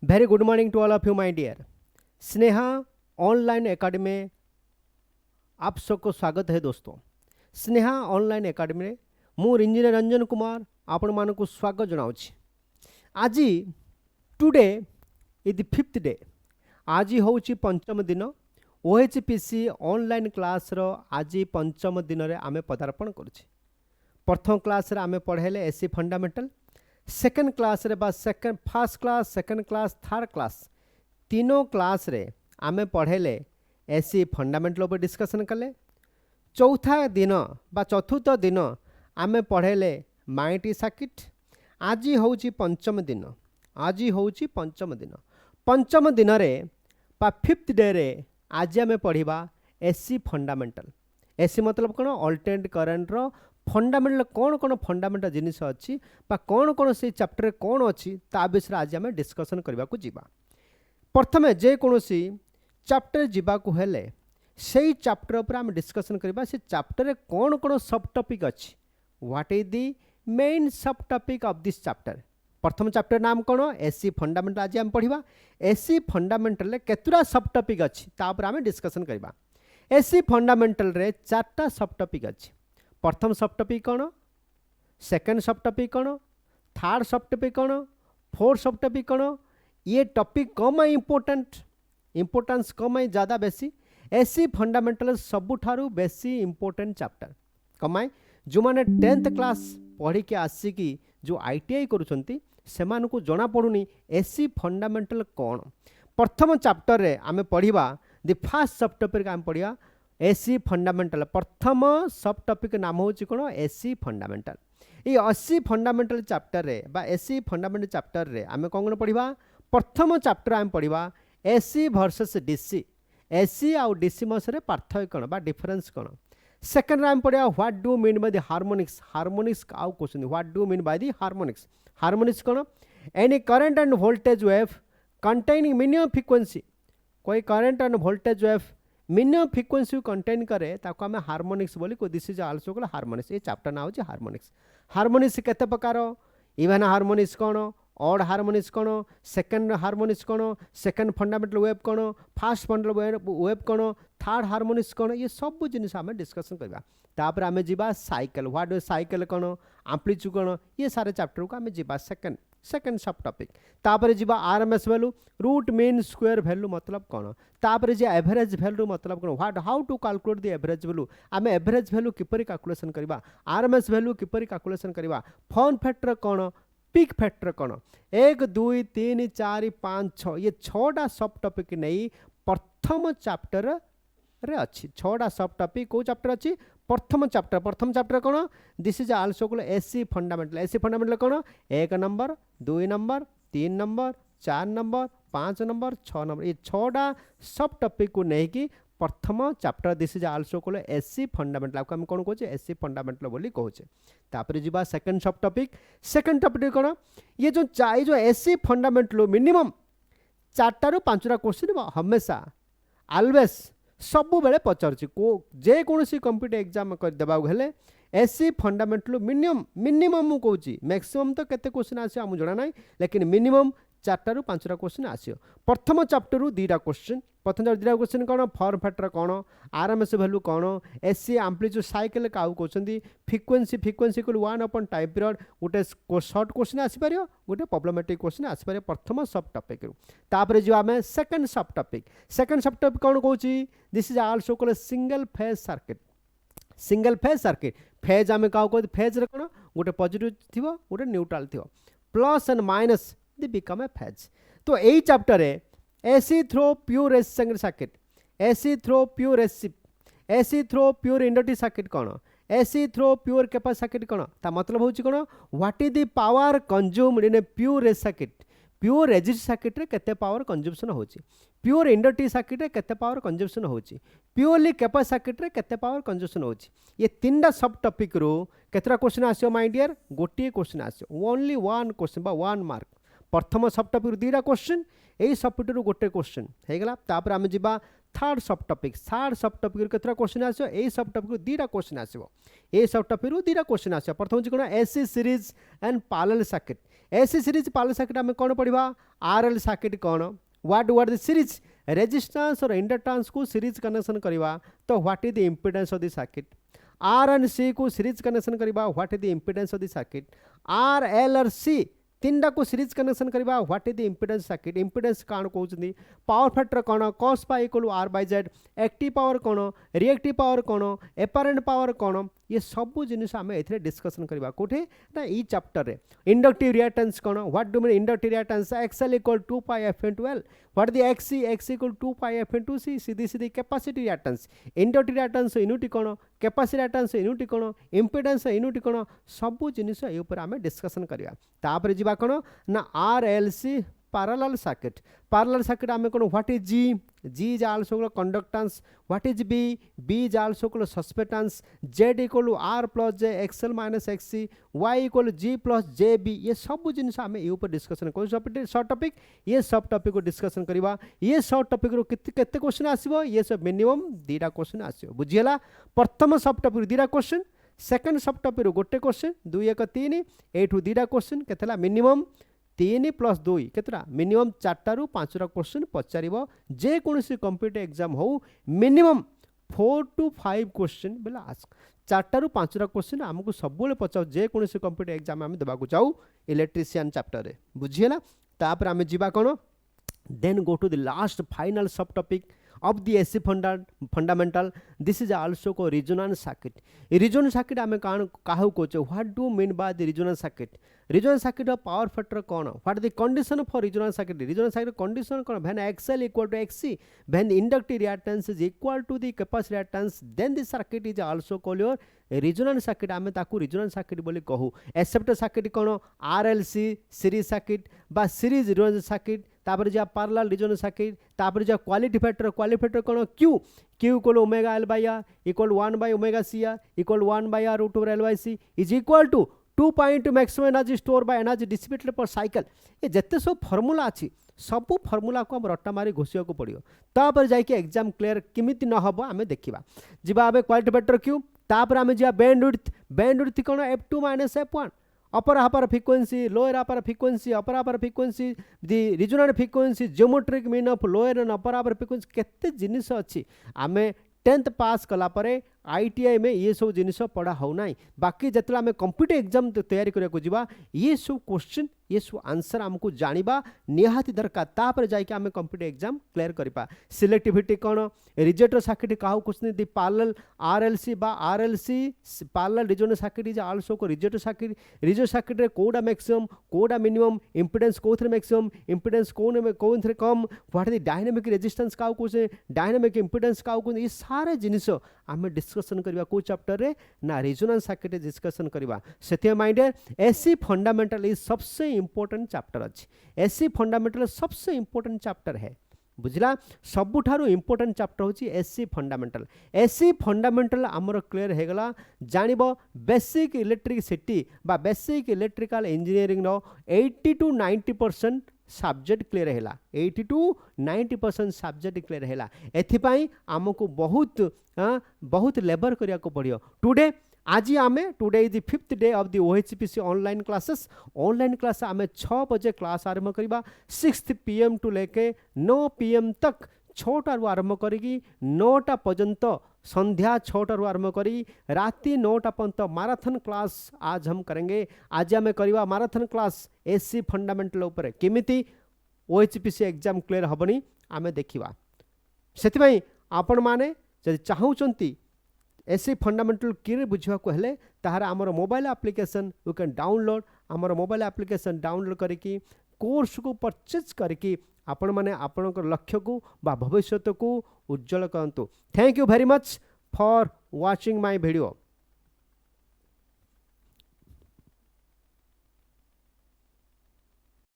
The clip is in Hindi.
Very good morning to all of you my dear. Sneha online academy में आप सबको स्वागत है दोस्तों। स्नेहा ऑनलाइन एकेडमी में मु इंजीनियर रंजन कुमार आपण मानकु स्वागत जनाउछि। आज today is the 5th day. आज होउछि पंचम दिन ओएचपीसी ऑनलाइन क्लास रो आज पंचम दिन रे आमे पदार्पण करूछि। प्रथम क्लास रे आमे पढ़ेले एससी फंडामेंटल, सेकेंड क्लास रे बा second first class, second class, third class तीनों क्लास रे आमे पढ़ेले एससी फंडामेंटल ऊपर डिस्कशन कले। चौथा दिन बा चतुर्थ दिन आमे पढ़ेले माइटी सर्किट। आज होउछि पंचम दिन। आज होउछि पंचम दिन। पंचम दिन रे बा 5th डे रे आज आमे पढ़िबा एससी फंडामेंटल। एससी मतलब कोन? अल्टरनेट करंट रो फंडामेंटल कौन कौन फंडामेंटल जिनिस अच्छी बा कौन कौन से चैप्टर कौन अच्छी ता विषय आज आम डिस्कसन करने को जीवा। प्रथमे जे कौनसी चैप्टर जीवा को हेले से चैप्टर पर आम डिस्कसन करबा। से चैप्टर कौन कौन सब टॉपिक अच्छी, व्हाट इज द मेन सब टॉपिक ऑफ दिस चैप्टर। प्रथम चैप्टर नाम कौन? SC fundamental. आज आम पढ़िबा एससी फंडामेंटल केतुरा सब टॉपिक अच्छी ता पर आम डिस्कसन करबा। एससी फंडामेंटल रे 4टा सब टॉपिक अच्छी। प्रथम सब टॉपिक कौन, सेकेंड सब टॉपिक कौन, थर्ड सब टॉपिक कौन, फोर्थ सब टॉपिक कौन। ये टॉपिक कम इंपोर्टेंट, इंपोर्टेंस कम ज़्यादा बेसी। एससी फंडामेंटल सबुठारु बेसी इंपोर्टेंट चैप्टर कमाए। जो मैंने 10th क्लास पढ़ी के आसिकी जो आईटीआई करुछंती सेमान को जना पड़ुनी एससी फंडामेंटल कौन। प्रथम चैप्टर रे आमे पढ़िबा द फर्स्ट सब टॉपिक आम पढ़िया एससी फंडामेंटल। प्रथम सब टॉपिक नाम हो कौन? SC fundamental. ये एससी फंडामेंटल चैप्टर रे बा एससी फंडामेंटल चैप्टर रे आमे कौन पढ़िबा? प्रथम चैप्टर आम पढ़िबा एससी वर्सेस डीसी। एससी आउ डीसी मसरे पार्थक्य कौन बा डिफरेंस कौन। सेकंड आम पढ़िबा what do mean by the harmonics. Harmonics आउ question what do mean by the harmonics. Harmonics कौन? Any current and voltage wave containing minimum frequency. कोई current and voltage wave minimum frequency contain करे ताको आमे हार्मोनिक्स बोली को। This is also called harmonics. ये चैप्टर ना होची हार्मोनिक्स। हार्मोनिक्स केते प्रकार? इवन हार्मोनिक्स कौन, ऑड हार्मोनिक्स कौन, सेकंड हार्मोनिक्स कौन, सेकंड फंडामेंटल वेव कौन, फर्स्ट फंडामेंटल वेव कौन, थर्ड हार्मोनिक्स कौन। ये सब जिनिस आमे डिस्कशन करबा। तापर आमे जीवा साइकिल। व्हाट इज साइकिल कौन, एम्पलीट्यूड कौन। ये सारे चैप्टर को आमे जीवा सेकंड सब टॉपिक। तापर जीवा RMS value, root mean square value मतलब कौन। तापर जे एवरेज वैल्यू मतलब कौन, what how to calculate the average value. आमे एवरेज वैल्यू किपरि कैलकुलेशन करबा, आरएमएस वैल्यू किपरि कैलकुलेशन करबा, फॉर्म फैक्टर कौन, पिक फैक्टर कौन। 1 2 3 4 5 6 ये 6टा सब टॉपिक नहीं प्रथम चैप्टर रे अच्छी। 6टा सब टॉपिक को चैप्टर अच्छी? प्रथम चैप्टर। प्रथम चैप्टर कौन? This is also called SC fundamental. SC fundamental कौन? 1 number, 2 number, 3 number, 4 number, 5 number, 6 number. ये 6टा सब टॉपिक को नहीं कि प्रथम chapter. This is also called SC fundamental. आपको हम कौन कहचे? एससी फंडामेंटल बोली कहचे। तापर जीवा second sub topic. Second topic कौन? ये जो एससी फंडामेंटल मिनिमम 4टा ରୁ 5ଟା क्वेश्चन हमेशा ऑलवेज सबु बेले पचारुछि। जे कोनोसी कंप्यूटर एग्जाम कर देबा हेले एससी फंडामेंटल मिनिमम मु कहूछि। मैक्सिमम तो केते क्वेश्चन आसी हम जणा नाही, लेकिन मिनिमम 4टा ରୁ 5ଟା क्वेश्चन आसियो। प्रथम चैप्टर ରୁ 2टा क्वेश्चन। प्रथम चैप्टर 2टा क्वेश्चन कौन? फॉर्म फैक्टर कौन, आरएमएस वैल्यू कौन, एससी एम्पलीट्यूड साइकिल काउ कहउछंती, फ्रीक्वेंसी को 1 अपन टाइम पीरियड। गोटे शॉर्ट क्वेश्चन आसी परियो, गोटे प्रॉब्लमेटिक क्वेश्चन आसी परियो प्रथम सब टॉपिक रू। तापर जो आमे second sub topic. Second sub topic कौन कहउछि? This is also called single phase circuit. Single phase circuit. Phase आमे काउ कहत? फेज रे कौन? गोटे पॉजिटिव थिवो, गोटे न्यूट्रल थिवो, plus and minus they become a phase. तो यही चैप्टर है AC through pure resistance circuit, AC through pure resistive, AC through pure inductive circuit कौन, AC through pure capacitive circuit कौन। ता मतलब होची कौन? What is the power consumed in A pure resistance circuit. Pure resistive circuit रे केते पावर कंज्यूम्शन होची, प्योर इंडक्टिव सर्किट रे केते पावर कंज्यूम्शन होची, प्योरली कैपेसिटिव सर्किट रे केते पावर कंज्यूम्शन होची। ये 3टा सब टॉपिक रो केतरा क्वेश्चन आसियो माय डियर? गोटे क्वेश्चन आसियो। ओनली 1 क्वेश्चन बा 1 मार्क। प्रथम सब टॉपिक रू 2टा क्वेश्चन, यही सब टॉपिक रू गोटे क्वेश्चन हे गला। तापर आमे जिबा थर्ड सब टॉपिक। थर्ड सब टॉपिक रू केतरा क्वेश्चन आसियो? यही सब टॉपिक रू 2टा क्वेश्चन आसियो। ए सब टॉपिक रू 2टा क्वेश्चन आसियो। प्रथम जे कोन? AC series and parallel circuit. AC series parallel circuit आम कौन पढ़ा आरएल सर्किट कौन what were the series resistance और इंडक्टेंस को सीरीज कनेक्शन करवा तो what is the impedance of the circuit R and C को सीरीज कनेक्शन करवा what is the impedance of the circuit R L और सी तीनटा को सीरीज कनेक्शन करवा what is the impedance circuit impedance कौन कहते पावर फैक्टर कौन cos phi equal R by Z active power कौन रिएक्टिव पावर कौन एपारेंट पावर कौन ये सब जिनिस आम ए डिस्कसन करवा कोठे ना ई चैप्टर रे इंडक्टिव रिएक्टेंस कौन what do mean inductive reactance XL equal 2 pi F into L what the XC X equal 2 pi F into C सीधी सीधी capacity reactance inductive reactance unit कौन कैपेसिटी रिएक्टेंस यूनिट कौन इंपेडेंस यूनिट कौन सब जिनिस ए ऊपर आम डिस्कसन करवा तापर जीवा कौन ना आरएलसी parallel circuit आम कौन what is G is also conductance what is B is also susceptance Z equal R plus j XL minus XC Y equal G plus j B ये सब जिनिस आम ये ऊपर डिस्कसन कर शॉर्ट टॉपिक ये सब टॉपिक को डिस्कसन करवा ये शॉर्ट टॉपिक रो केते क्वेश्चन आसीबो ये सब मिनिमम 2टा क्वेश्चन आसीबो बुझियला प्रथम सब टॉपिक 2टा क्वेश्चन सेकंड सब टॉपिक गोटे क्वेश्चन 2 1 3 एठू 2टा क्वेश्चन केतला मिनिमम 3 + 2 केतरा मिनिमम 4 रु 5 क्वेश्चन पचारिबो जे कोनसी कॉम्पिटिटिव एग्जाम हो मिनिमम 4 to 5 क्वेश्चन बेला आस्क 4 रु 5 क्वेश्चन हमको सबले पचाओ जे कोनसी कॉम्पिटिटिव एग्जाम हम देबा को चाहू इलेक्ट्रिशियन चैप्टर रे बुझियला तापर हम जीवा कोन then go to the last final sub topic of the AC fundamental this is also called resonance circuit आम काहू कहचे what do mean by the resonance circuit power factor कौन what the condition for resonance circuit condition कौन when XL equal to XC when inductive reactance is equal to the capacity reactance then the circuit is also called your resonance circuit आम ताकू resonance circuit बोली कहू एक्सेप्टर सर्किट कौन RLC सीरीज सर्किट बा सीरीज resonance circuit तापर जा पैरेलल resonance circuit तापर जा क्वालिटी फैक्टर कौन Q equal omega L by R equal 1 by omega CR equal 1 by R root over L by C is equal to 2 point maximum energy store by energy dissipated per cycle ये जिते सब फॉर्मूला अच्छी सबू फॉर्मूला को हम रट्टा मारी घोषिया को पड़ो तापर जाइए एग्जाम क्लियर किमिति न हम आम देखा जीवा क्वालिटी फैक्टर Q तापर आम जा बैंडविड्थ कौन F2 - F1 upper upper frequency lower upper frequency upper upper frequency the resonant frequency geometric mean of lower and upper upper frequency केते जिनिस अच्छी आमे 10th पास कला परे ITI में ये सब जिनिस पढ़ा हो ना बाकी जिते आम कॉम्पिटिटिव एग्जाम तैयारी करने जावा ये सब क्वेश्चन ये सब आंसर आमको जानिबा निहाती दरकार तापर जाके आम कॉम्पिटिटिव एग्जाम क्लियर करपा सिलेक्टिविटी कौन रिजेक्टर सर्किट काहू क्वेश्चन दी पैरेलल RLC बा RLC parallel resonance circuit is also को रिजेक्टर सर्किट रे कोडा मैक्सिमम कोडा मिनिमम इंपेडेंस कोथरे मैक्सिमम इंपेडेंस कोन थे कम व्हाट इज डायनामिक रेजिस्टेंस काहू क्वेश्चन डायनामिक इंपेडेंस काहू क्वेश्चन ये सारे जिनिस आम डिस्कसन करवा को चैप्टर रे ना resonance सर्किट डिस्कसन करवा सेते माइंड एसी फंडामेंटल इज सबसे इंपोर्टेंट चैप्टर अच्छी एसी फंडामेंटल सबसे इंपोर्टेंट चैप्टर है बुझला सबुठारु इंपोर्टेंट चैप्टर होची एसी फंडामेंटल आमर क्लियर हो गला जानिबो बेसिक इलेक्ट्रिसिटी बा बेसिक इलेक्ट्रिकल इंजीनियरिंग नो 80 to 90% सब्जेक्ट क्लियर है 80 to 90% सब्जेक्ट क्लियर है एथिपाई आमको बहुत लेबर करिया को पड़ियो टुडे आज आमे today is the 5th day of the OHPC online class आमे 6 बजे क्लास आरंभ करबा 6 PM टू लेके 9 PM तक 6टा आरंभ करी 9टा पर्यंत संध्या 6टा आरंभ करी राति 9टा पर्यंत मैराथन क्लास आज हम करेंगे आज आमे करवा मैराथन क्लास एसी फंडामेंटल ऊपर केमिति OHPC एग्जाम क्लियर हबनी आमे देखिबा सेति आपण माने जदि चाहूचंती एसी फंडामेंटल क्लियर बुझा को हेले ताहार आमर mobile application you can download आमर मोबाइल एप्लिकेशन डाउनलोड करके कोर्स को परचेज करके आपण माने आपणकर लक्ष्य को बा भविष्य को उज्जवल करंतु thank you very much for watching my video.